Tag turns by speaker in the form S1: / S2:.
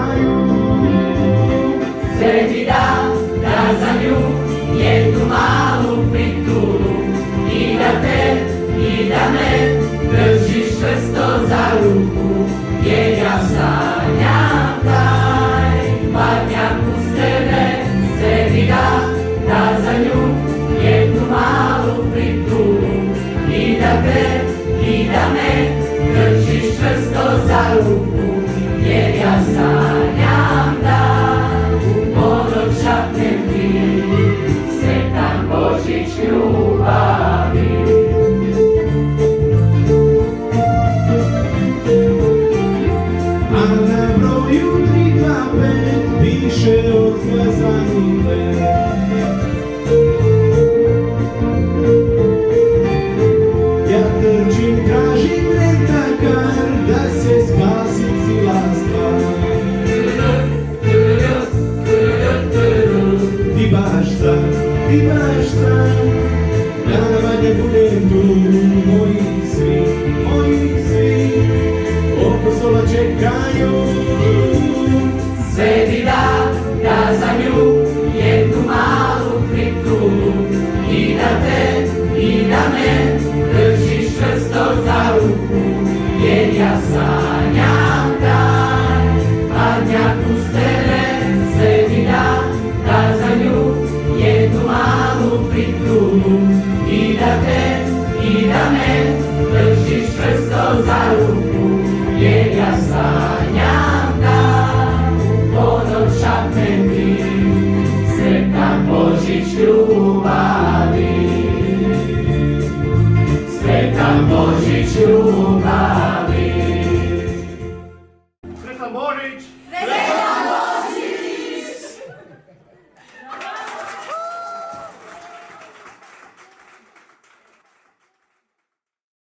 S1: čekaju.
S2: Sve mi da za nju jednu malu frituru i da me držiš čvrsto za ruku, jer ja sanjam taj parnjak uz tebe. Sve mi da za nju jednu malu frituru i da me držiš čvrsto za ruku, jer ja sanjam da u ponoć šapnem ti sretan Božić ljubavi.
S1: A na broju 325 piše otkazani let. Ja trčim, tražim rentakar da se spasi cijela stvar. Ti baš sam, da manje budem tu. Moji svi, oko stola čekaju.
S2: Sve mi da za nju jednu malu frituru i da me držiš čvrsto za ruku, jer ja sanjam taj parnjak uz tebe. Sve mi da za nju jednu malu frituru i da me držiš čvrsto za ruku, jer ja sanjam da u ponoć šapnem ti sretan Božić ljubavi. Sretan Božić ljubavi.